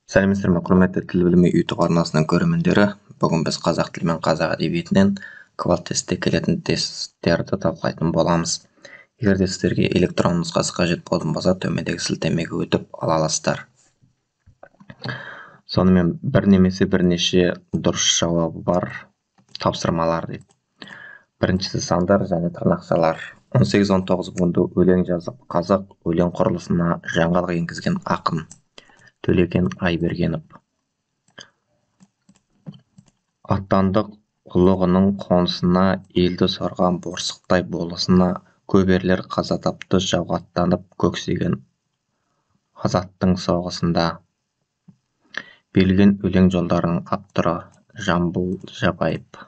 Сәлеметсіздер ме, құрметті тіл білімі YouTube арнасының көрермендері. Бүгін біз қазақ тілі мен қазақ әдебиетінен квалт-тестте келетін тесттерді талқылайтын боламыз. Егер де сіздерге электрон нұсқасы қажет болатын болса, төмендегі сілтемеге өтіп ала аласыздар. Сонымен бір немесе бірнеше дұрыс жауабы бар тапсырмалар дейді. Біріншісі сандар және тырнақшалар. 18-19 буынды өлең жазып, қазақ өлең құрылысына жаңалық енгізген ақын Төлеген Айбергенов. Аттандық ұлығының қонысына, елді сорған борсықтай болысына, көберлер қаза тапты жауға аттанып көксеген азаттың соғысында. Берілген өлең жолдарының авторы Жамбыл Жабаев.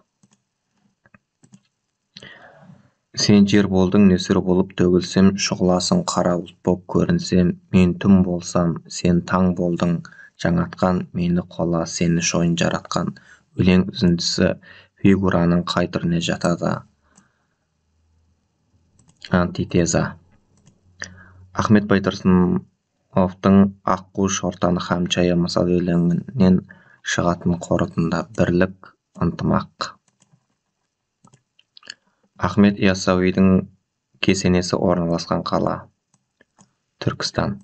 Сен жер болдың, нөсер болып төгілсем, шұғыласың қара бұлт боп көрінсем, мен түн болсам, сен таң болдың, жаңатқан мені қола, сені шойын жаратқан. Өлең үзіндісі фигураның қай түріне жатады? Антитеза. Ахмет Байтұрсыновтың Аққу Шортан һәм Жая мысал өлеңінен шығатын қорытынды: бірлік, ынтымақ. Ахмет Яссауидің кесенесі орналасқан қала? Түркістан.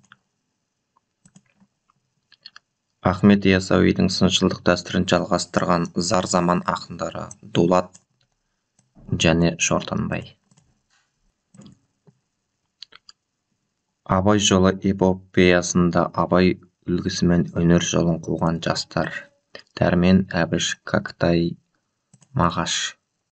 Ахмет Яссауидің сыншылдық дәстүрін жалғастырған зар заман ақындары Дулат және Шортанбай. Абай жолы эпопеясында Абай үлгісімен өнер жолын қуған жастар: Дәрмен, Әбіш, Кәкітай, Мағаш.